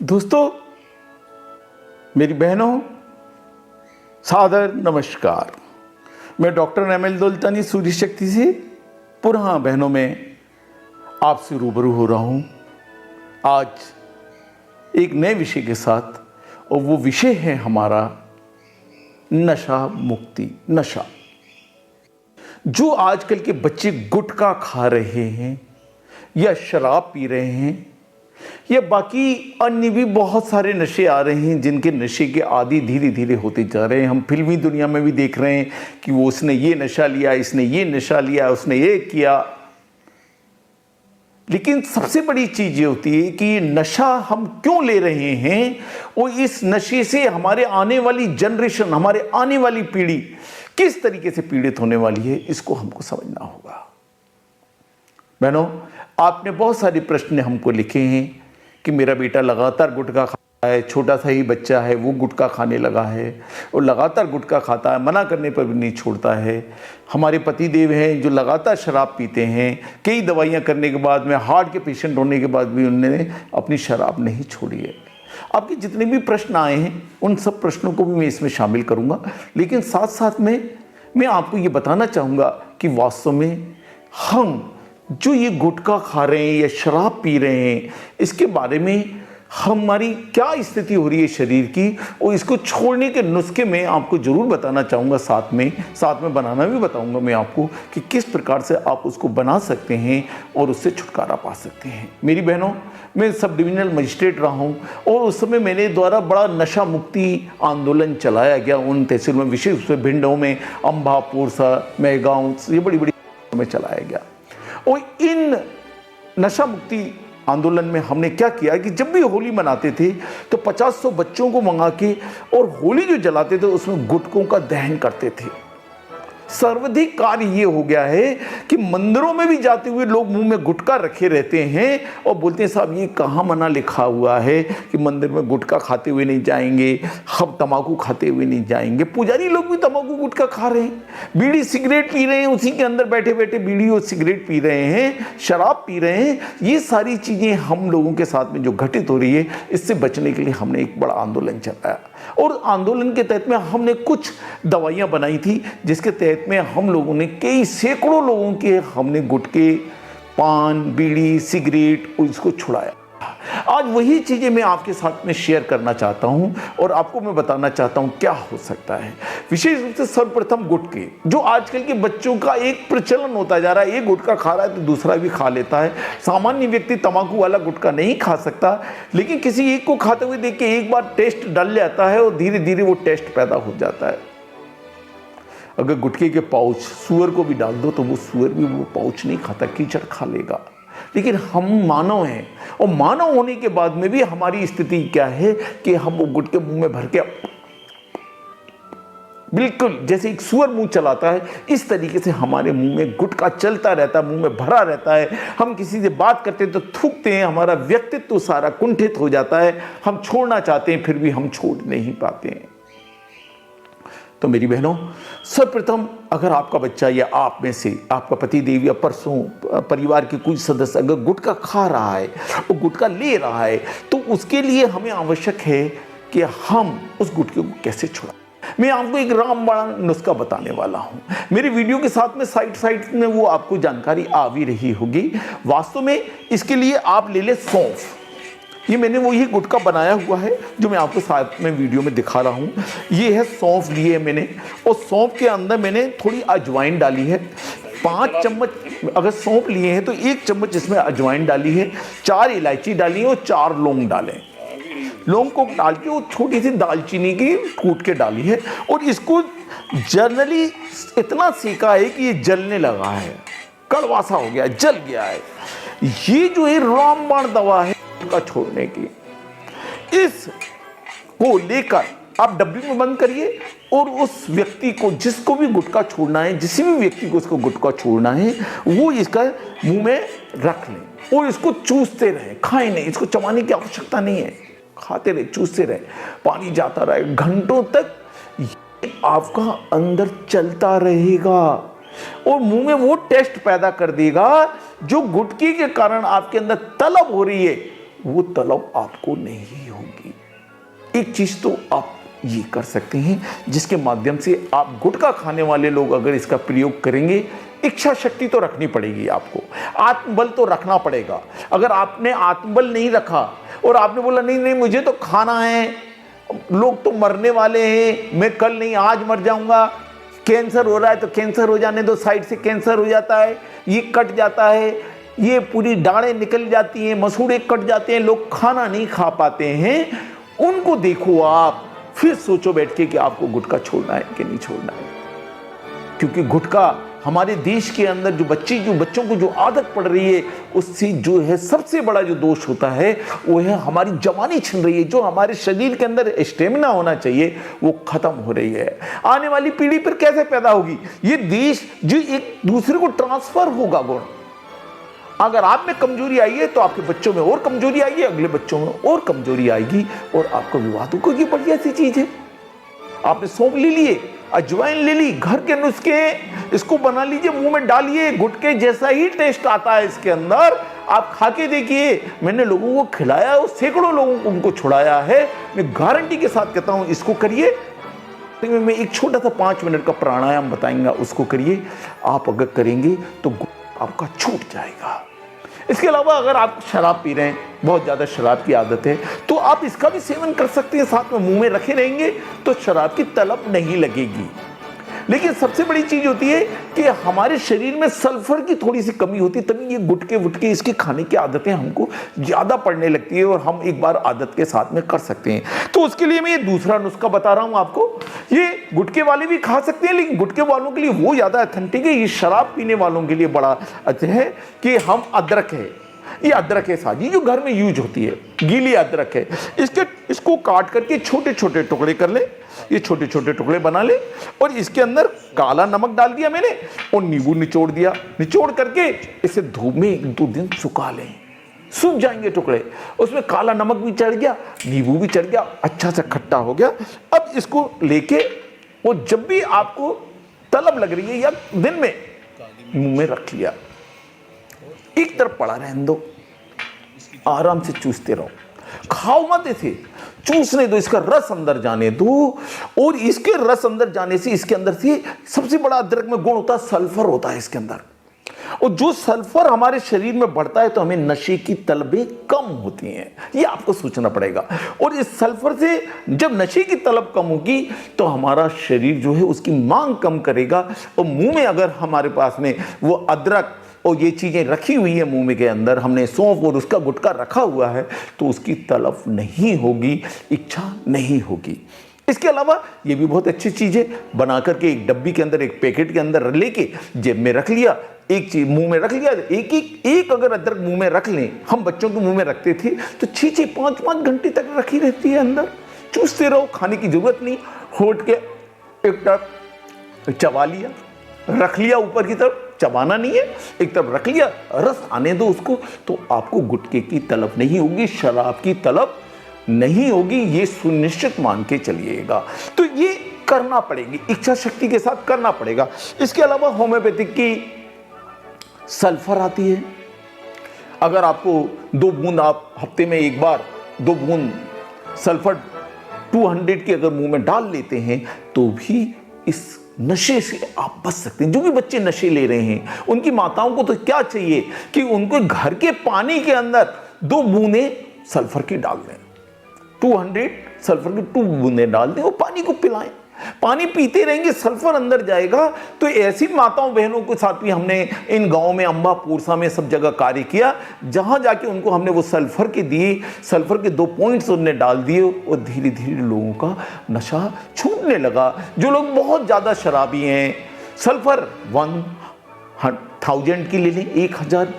दोस्तों, मेरी बहनों, सादर नमस्कार। मैं डॉक्टर एमएल दौलतानी सूर्य शक्ति से पुनः बहनों में आपसे रूबरू हो रहा हूँ आज एक नए विषय के साथ, और वो विषय है हमारा नशा मुक्ति। नशा जो आजकल के बच्चे गुटखा खा रहे हैं या शराब पी रहे हैं या बाकी अन्य भी बहुत सारे नशे आ रहे हैं, जिनके नशे के आदी धीरे धीरे होते जा रहे हैं। हम फिल्मी दुनिया में भी देख रहे हैं कि वो उसने ये नशा लिया, इसने ये नशा लिया, उसने ये किया। लेकिन सबसे बड़ी चीज ये होती है कि ये नशा हम क्यों ले रहे हैं और इस नशे से हमारे आने वाली जनरेशन, हमारे आने वाली पीढ़ी किस तरीके से पीड़ित होने वाली है, इसको हमको समझना होगा। बहनों, आपने बहुत सारे प्रश्न हमको लिखे हैं कि मेरा बेटा लगातार गुटखा खाता है, छोटा सा ही बच्चा है वो गुटखा खाने लगा है और लगातार गुटखा खाता है, मना करने पर भी नहीं छोड़ता है। हमारे पति देव हैं जो लगातार शराब पीते हैं, कई दवाइयाँ करने के बाद में, हार्ट के पेशेंट होने के बाद भी उन्होंने अपनी शराब नहीं छोड़ी है। आपके जितने भी प्रश्न आए हैं उन सब प्रश्नों को भी मैं इसमें शामिल करूँगा, लेकिन साथ साथ में मैं आपको ये बताना चाहूँगा कि वास्तव में हम जो ये गुटखा खा रहे हैं या शराब पी रहे हैं, इसके बारे में हमारी क्या स्थिति हो रही है शरीर की, और इसको छोड़ने के नुस्खे मैं आपको ज़रूर बताना चाहूँगा। साथ में बनाना भी बताऊँगा मैं आपको कि किस प्रकार से आप उसको बना सकते हैं और उससे छुटकारा पा सकते हैं। मेरी बहनों, मैं सब डिविजनल मजिस्ट्रेट रहा हूँ और उस समय मेरे द्वारा बड़ा नशा मुक्ति आंदोलन चलाया गया उन तहसील में, विशेष रूप से भिंडों में, अम्बा, पोरसा, मेहगांव, ये बड़ी में चलाया गया। और इन नशा मुक्ति आंदोलन में हमने क्या किया कि जब भी होली मनाते थे तो 50-100 बच्चों को मंगा के और होली जो जलाते थे उसमें गुटकों का दहन करते थे। सर्वाधिक कार्य ये हो गया है कि मंदिरों में भी जाते हुए लोग मुंह में गुटखा रखे रहते हैं और बोलते हैं साहब ये कहाँ मना लिखा हुआ है कि मंदिर में गुटखा खाते हुए नहीं जाएंगे, हम तंबाकू खाते हुए नहीं जाएंगे। पुजारी लोग भी तंबाकू गुटखा खा रहे हैं, बीड़ी सिगरेट पी रहे हैं, उसी के अंदर बैठे बैठे बीड़ी और सिगरेट पी रहे हैं, शराब पी रहे हैं। ये सारी चीज़ें हम लोगों के साथ में जो घटित हो रही है, इससे बचने के लिए हमने एक बड़ा आंदोलन चलाया और आंदोलन के तहत में हमने कुछ दवाइयाँ बनाई थी, जिसके तहत में हम लोगों ने कई सैकड़ों लोगों के हमने गुटखे, पान, बीड़ी, सिगरेट और इसको छुड़ाया। आज वही चीज़ें मैं आपके साथ में शेयर करना चाहता हूं और आपको मैं बताना चाहता हूं क्या हो सकता है। विशेष रूप से सर्वप्रथम गुटखे, जो आजकल के बच्चों का एक प्रचलन होता जा रहा है। एक गुटखा खा रहा है तो दूसरा भी खा लेता है। सामान्य व्यक्ति तंबाकू वाला गुटखा नहीं खा सकता, लेकिन किसी एक को खाते हुए देख के एक बार टेस्ट डल जाता है और धीरे धीरे वो टेस्ट पैदा हो जाता है। अगर गुटखे के पाउच सूअर को भी डाल दो तो वो सूअर भी वो पाउच नहीं खाता, कीचड़ खा लेगा। लेकिन हम मानव हैं और मानव होने के बाद में भी हमारी स्थिति क्या है कि हम वो गुटके मुंह में भर के बिल्कुल जैसे एक सूअर मुंह चलाता है, इस तरीके से हमारे मुंह में गुटखा चलता रहता है, मुंह में भरा रहता है। हम किसी से बात करते हैं तो थूकते हैं, हमारा व्यक्तित्व तो सारा कुंठित हो जाता है। हम छोड़ना चाहते हैं फिर भी हम छोड़ नहीं पाते हैं। तो मेरी बहनों, सर्वप्रथम अगर आपका बच्चा या आप में से आपका पति देव या परसों परिवार के कोई सदस्य अगर गुटखा खा रहा है और गुटखा ले रहा है, तो उसके लिए हमें आवश्यक है कि हम उस गुटखे को कैसे छुड़ाएं। मैं आपको एक रामबाण नुस्खा बताने वाला हूं। मेरे वीडियो के साथ में साइड में वो आपको जानकारी आ भी रही होगी। वास्तव में इसके लिए आप ले ले सौंफ। ये मैंने वो ही गुटखा बनाया हुआ है जो मैं आपको साथ में वीडियो में दिखा रहा हूँ। ये है सौंफ लिए है मैंने, और सौंफ के अंदर मैंने थोड़ी अजवाइन डाली है। 5 चम्मच अगर सौंफ लिए हैं तो 1 चम्मच इसमें अजवाइन डाली है, 4 इलायची डाली है और 4 लौंग डालें। लौंग को डाल के वो छोटी सी दालचीनी की कूट के डाली है और इसको जनरली इतना सेका है कि ये जलने लगा है, कड़वा सा हो गया, जल गया है। ये जो है रामबाण दवा है का छोड़ने की। इस को लेकर आप डब्बी में बंद करिए और उस व्यक्ति को, जिसको भी गुटखा छोड़ना है, जिस भी व्यक्ति को इसको गुटखा छोड़ना है, वो इसका मुंह में रख लें और इसको चूसते रहें। खाएं नहीं, इसको चबाने की आवश्यकता नहीं है, खाते रहे, चूसते रहे, पानी जाता रहे, घंटों तक ये आपका अंदर चलता रहेगा और मुंह में वो टेस्ट पैदा कर देगा जो गुटखे के कारण आपके अंदर तलब हो रही है, वो तलब आपको नहीं होगी। एक चीज तो आप ये कर सकते हैं जिसके माध्यम से आप गुटखा खाने वाले लोग अगर इसका प्रयोग करेंगे, इच्छा शक्ति तो रखनी पड़ेगी आपको, आत्मबल तो रखना पड़ेगा। अगर आपने आत्मबल नहीं रखा और आपने बोला नहीं नहीं मुझे तो खाना है, लोग तो मरने वाले हैं, मैं कल नहीं आज मर जाऊंगा, कैंसर हो रहा है तो कैंसर हो जाने दो, साइड से कैंसर हो जाता है, ये कट जाता है, ये पूरी डाढ़ें निकल जाती हैं, मसूड़े कट जाते हैं, लोग खाना नहीं खा पाते हैं, उनको देखो आप, फिर सोचो बैठ के कि आपको गुटखा छोड़ना है कि नहीं छोड़ना है। क्योंकि गुटखा हमारे देश के अंदर जो बच्चों को जो आदत पड़ रही है, उससे जो है सबसे बड़ा जो दोष होता है वो है हमारी जवानी छिन रही है, जो हमारे शरीर के अंदर स्टेमिना होना चाहिए वो खत्म हो रही है। आने वाली पीढ़ी पर कैसे पैदा होगी? ये देश जो एक दूसरे को ट्रांसफर होगा गुण। अगर आप में कमजोरी आई है तो आपके बच्चों में और कमजोरी आएगी, अगले बच्चों में और कमजोरी आएगी और आपका विवाद होगा। ये बढ़िया सी चीज है। आपने सौंफ ले लिए, अजवाइन ले ली, घर के नुस्खे, इसको बना लीजिए, मुंह में डालिए, गुटके जैसा ही टेस्ट आता है इसके अंदर। आप खा के देखिए, मैंने लोगों को खिलाया और सैकड़ों लोगों को उनको छुड़ाया है। मैं गारंटी के साथ कहता हूं इसको करिए। मैं एक छोटा सा 5 मिनट का प्राणायाम बताएंगा, उसको करिए। आप अगर करेंगे तो आपका छूट जाएगा। इसके अलावा अगर आप शराब पी रहे हैं, बहुत ज़्यादा शराब की आदत है, तो आप इसका भी सेवन कर सकते हैं, साथ में मुंह में रखे रहेंगे तो शराब की तलब नहीं लगेगी। लेकिन सबसे बड़ी चीज होती है कि हमारे शरीर में सल्फर की थोड़ी सी कमी होती है, तभी ये गुटके वुटके इसके खाने की आदतें हमको ज़्यादा पड़ने लगती है और हम एक बार आदत के साथ में कर सकते हैं। तो उसके लिए मैं ये दूसरा नुस्खा बता रहा हूँ आपको। ये गुटके वाले भी खा सकते हैं, लेकिन गुटके वालों के लिए वो ज़्यादा अथेंटिक है। ये शराब पीने वालों के लिए बड़ा अच्छा है कि हम अदरक है, ये अदरक है साजी जो घर में यूज होती है, गीली अदरक है, इसको काट करके छोटे छोटे टुकड़े कर ले, ये छोटे छोटे टुकड़े बना ले और इसके अंदर काला नमक डाल दिया मैंने और नींबू निचोड़ दिया। निचोड़ करके इसे धूप में 1-2 दिन सुखा लें, सूख जाएंगे टुकड़े, उसमें काला नमक भी चढ़ गया, नींबू भी चढ़ गया, अच्छा सा खट्टा हो गया। अब इसको लेके वो जब भी आपको तलब लग रही है या दिन में मुंह में रख लिया, एक तरफ पड़ा रहने दो, आराम से चूसते रहो, खाओ मत इसे, चूसने दो, इसका रस अंदर जाने दो। और इसके रस अंदर जाने से इसके अंदर से सबसे बड़ा अदरक में गुण होता है, सल्फर होता है इसके अंदर। और जो सल्फर हमारे शरीर में बढ़ता है तो हमें नशे की तलबें कम होती हैं, ये आपको सोचना पड़ेगा। और इस सल्फर से जब नशे की तलब कम होगी तो हमारा शरीर जो है उसकी मांग कम करेगा। और मुंह में अगर हमारे पास में वो अदरक और ये चीज़ें रखी हुई है मुंह में के अंदर, हमने सौंफ और उसका गुटखा रखा हुआ है, तो उसकी तलब नहीं होगी, इच्छा नहीं होगी। इसके अलावा ये भी बहुत अच्छी चीज़ है, बना करके एक डब्बी के अंदर, एक पैकेट के अंदर लेके जेब में रख लिया, एक चीज मुंह में रख लिया, एक अगर अदरक मुंह में रख लें, हम बच्चों के मुंह में रखते थे तो 6-6, 5-5 घंटे तक रखी रहती है अंदर, चूसते रहो, खाने की जरूरत नहीं। होठ के एक तरफ चबा लिया, रख लिया, ऊपर की तरफ चबाना नहीं है, एक तरफ रख लिया, रस आने दो उसको, तो आपको गुटखे की तलब नहीं होगी, शराब की तलब नहीं होगी, ये सुनिश्चित मान के चलिएगा। तो ये करना पड़ेगी, इच्छा शक्ति के साथ करना पड़ेगा। इसके अलावा होम्योपैथिक की सल्फर आती है, अगर आपको 2 बूंद आप हफ्ते में एक बार 2 बूंद सल्फर 200 की अगर मुंह में डाल लेते हैं तो भी इस नशे से आप बच सकते हैं। जो भी बच्चे नशे ले रहे हैं उनकी माताओं को तो क्या चाहिए कि उनको घर के पानी के अंदर 2 बूंदें सल्फर की डाल दें, 200 सल्फर की 2 बूंदें डाल दें और पानी को पिलाएं। पानी पीते रहेंगे, सल्फर अंदर जाएगा। तो ऐसी माताओं बहनों के साथ भी हमने इन गांव में, अंबा पूरसा में, सब जगह कार्य किया, जहां जाके उनको हमने वो सल्फर के दिए, सल्फर के 2 पॉइंट्स उनने डाल दिए और धीरे धीरे लोगों का नशा छूटने लगा। जो लोग बहुत ज़्यादा शराबी हैं, सल्फर 1000 की ले लें, 1000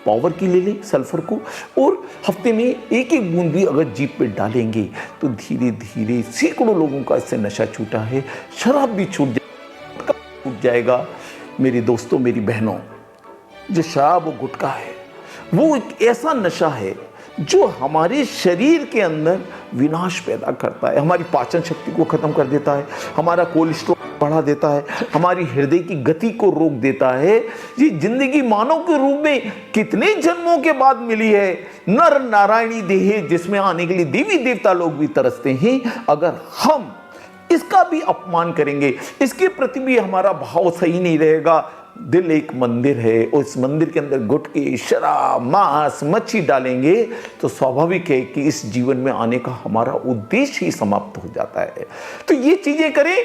पावर की ले लें सल्फर को, और हफ्ते में 1-1 बूंद भी अगर जीभ पे डालेंगे तो धीरे धीरे सैकड़ों लोगों का इससे नशा छूटा है, शराब भी छूट जाएगा। मेरे दोस्तों, मेरी बहनों, जो शराब और गुटखा है वो एक ऐसा नशा है जो हमारे शरीर के अंदर विनाश पैदा करता है, हमारी पाचन शक्ति को खत्म कर देता है, हमारा कोलेस्ट्रॉल बढ़ा देता है, हमारी हृदय की गति को रोक देता है। ये जिंदगी मानव के रूप में कितने जन्मों के बाद मिली है। नर नारायणी देह जिसमें आने के लिए देवी देवता लोग भी तरसते हैं। अगर हम इसका भी अपमान करेंगे, इसके प्रति भी हमारा भाव सही नहीं रहेगा। दिल एक मंदिर है, उस मंदिर के अंदर गुटके, शराब, मांस, मच्छी डालेंगे तो स्वाभाविक है कि इस जीवन में आने का हमारा उद्देश्य ही समाप्त हो जाता है। तो ये चीजें करें।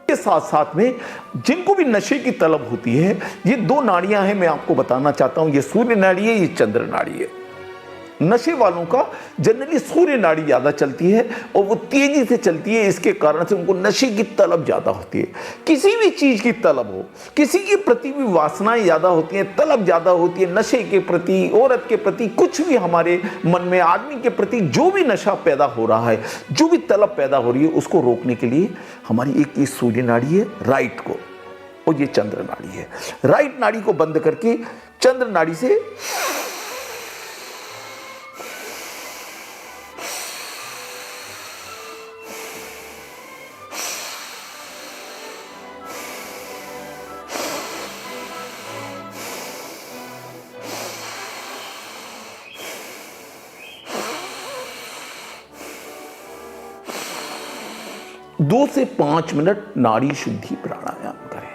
के साथ साथ में जिनको भी नशे की तलब होती है, ये दो नाड़ियां हैं, मैं आपको बताना चाहता हूं। ये सूर्य नाड़ी है, ये चंद्र नाड़ी है। नशे वालों का जनरली सूर्य नाड़ी ज्यादा चलती है और वो तेजी से चलती है। इसके कारण से उनको नशे की तलब ज्यादा होती है। किसी भी चीज की तलब हो, किसी के प्रति भी वासनाएं ज्यादा होती हैं, तलब ज्यादा होती है। नशे के प्रति, औरत के प्रति, कुछ भी हमारे मन में, आदमी के प्रति जो भी नशा पैदा हो रहा है, जो भी तलब पैदा हो रही है, उसको रोकने के लिए हमारी एक ये सूर्य नाड़ी है राइट को, और ये चंद्र नाड़ी है। राइट नाड़ी को बंद करके चंद्र नाड़ी से दो से 5 मिनट नाड़ी शुद्धि प्राणायाम करें।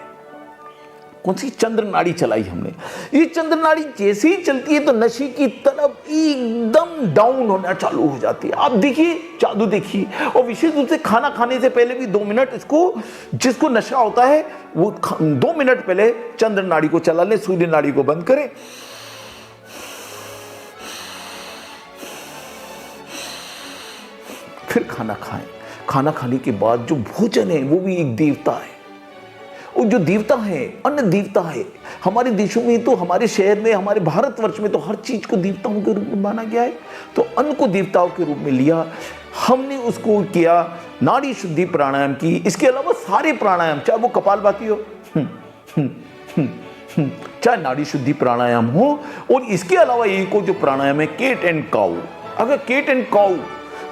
कौन सी? चंद्र नाड़ी चलाई हमने। ये चंद्र नाड़ी जैसे ही चलती है तो नशे की तलब एकदम डाउन होना चालू हो जाती है। आप देखिए, जादू देखिए। और विशेष रूप से खाना खाने से पहले भी 2 मिनट इसको, जिसको नशा होता है वो 2 मिनट पहले चंद्र नाड़ी को चला ले, सूर्य नाड़ी को बंद करें। फिर खाना खाएं। खाना खाने के बाद जो भोजन है वो भी एक देवता है। और जो देवता है, अन्न देवता है। हमारे देशों में तो, हमारे शहर में, हमारे भारतवर्ष में तो हर चीज को देवताओं के रूप में माना गया है। तो अन्न को देवताओं के रूप में लिया हमने, उसको किया, नाड़ी शुद्धि प्राणायाम की। इसके अलावा सारे प्राणायाम, चाहे वो कपालभाति हो, चाहे नाड़ी शुद्धि प्राणायाम हो, और इसके अलावा एक और जो प्राणायाम है केट एंड काऊ। अगर केट एंड काऊ,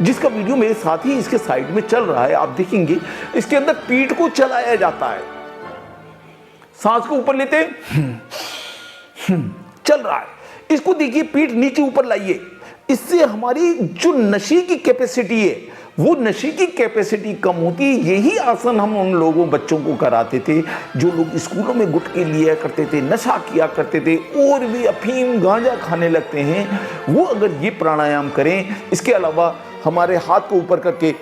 जिसका वीडियो मेरे साथ ही इसके साइड में चल रहा है, आप देखेंगे इसके अंदर पीठ को चलाया जाता है। सांस को ऊपर लेते चल रहा है। इसको देखिए, पीठ नीचे ऊपर लाइए। इससे हमारी जो नशे की कैपेसिटी है, वो नशे की कैपेसिटी कम होती है। यही आसन हम उन लोगों, बच्चों को कराते थे जो लोग स्कूलों में गुटखे लिया करते थे, नशा किया करते थे, और भी अफीम गांजा खाने लगते हैं। वो अगर ये प्राणायाम करें, इसके अलावा हमारे हाथ को ऊपर करके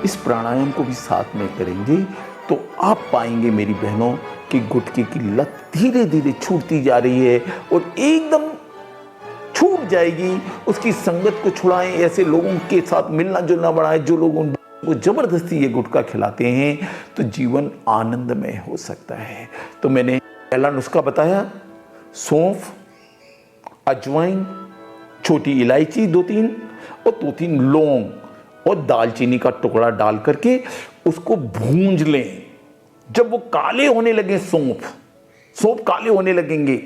इस प्राणायाम को भी साथ में करेंगे तो आप पाएंगे मेरी बहनों कि गुटखे की लत धीरे धीरे छूटती जा रही है और एकदम छूट जाएगी। उसकी संगत को छुड़ाएं, ऐसे लोगों के साथ मिलना जुलना बढ़ाएं जो लोग वो जबरदस्ती ये गुटखा खिलाते हैं, तो जीवन आनंदमय हो सकता है। तो मैंने पहला नुस्खा बताया, सौंफ, अजवाइन, छोटी इलायची 2-3 और 2-3 लौंग और दालचीनी का टुकड़ा डाल करके उसको भूंज लें। जब वो काले होने लगे, सौंफ काले होने लगेंगे,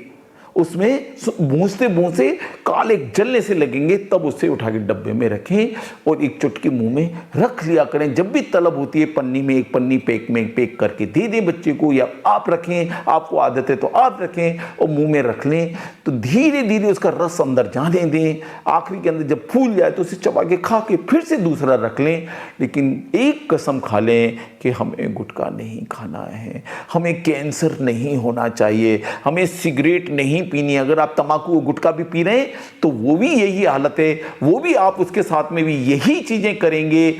उसमें भूंजते भूंजते काले जलने से लगेंगे, तब उसे उठा के डब्बे में रखें और एक चुटकी मुंह में रख लिया करें। जब भी तलब होती है, पन्नी में, एक पन्नी पैक करके दे दें बच्चे को, या आप रखें, आपको आदत है तो आप रखें और मुंह में रख लें। तो धीरे धीरे उसका रस अंदर जाने दें। आखिरी के अंदर जब फूल जाए तो उसे चबा के खा के फिर से दूसरा रख लें। लेकिन एक कसम खा लें कि हमें गुटखा नहीं खाना है, हमें कैंसर नहीं होना चाहिए, हमें सिगरेट नहीं पीनी। अगर आप तंबाकू गुटखा भी पी रहे हैं तो वो भी यही हालत है, वो भी आप उसके साथ में भी यही चीजें करेंगे।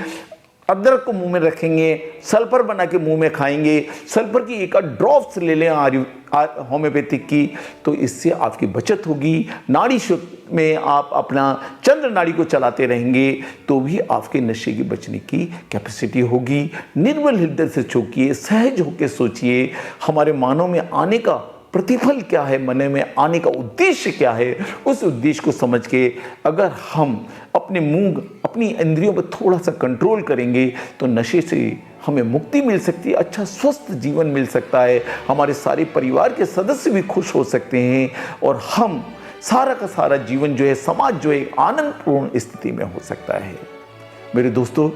अदरक को मुंह में रखेंगे, सल्फर बना के मुंह में खाएंगे, सल्फर की एक ड्रॉप्स ले लें होम्योपैथिक की, तो इससे आपकी बचत होगी। नाड़ी में आप अपना चंद्र नाड़ी को चलाते रहेंगे तो भी आपके नशे की बचने की कैपेसिटी होगी। निर्मल हृदय से सोचिए, सहज होकर सोचिए, हमारे मानव में आने का प्रतिफल क्या है, मन में आने का उद्देश्य क्या है। उस उद्देश्य को समझ के अगर हम अपने मुंह, अपनी इंद्रियों पर थोड़ा सा कंट्रोल करेंगे तो नशे से हमें मुक्ति मिल सकती है, अच्छा स्वस्थ जीवन मिल सकता है, हमारे सारे परिवार के सदस्य भी खुश हो सकते हैं और हम सारा का सारा जीवन जो है, समाज जो है आनंदपूर्ण स्थिति में हो सकता है। मेरे दोस्तों,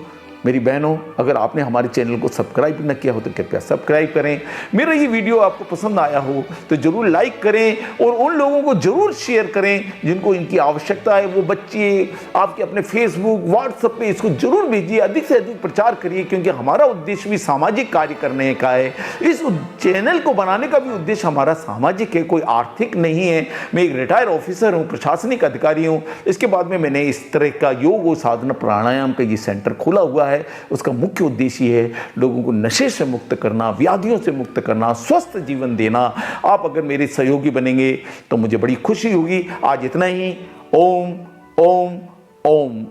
मेरी बहनों, अगर आपने हमारे चैनल को सब्सक्राइब न किया हो तो कृपया सब्सक्राइब करें। मेरा ये वीडियो आपको पसंद आया हो तो ज़रूर लाइक करें और उन लोगों को ज़रूर शेयर करें जिनको इनकी आवश्यकता है। वो बच्चे आपके अपने फेसबुक, व्हाट्सएप पे इसको ज़रूर भेजिए, अधिक से अधिक प्रचार करिए, क्योंकि हमारा उद्देश्य भी सामाजिक कार्य करने का है। इस चैनल को बनाने का भी उद्देश्य हमारा सामाजिक है, कोई आर्थिक नहीं है। मैं एक रिटायर्ड ऑफिसर हूँ, प्रशासनिक अधिकारी हूँ। इसके बाद में मैंने इस तरह का योग और साधना प्राणायाम का ये सेंटर खोला हुआ है। उसका मुख्य उद्देश्य है लोगों को नशे से मुक्त करना, व्याधियों से मुक्त करना, स्वस्थ जीवन देना। आप अगर मेरे सहयोगी बनेंगे तो मुझे बड़ी खुशी होगी। आज इतना ही। ओम ओम ओम।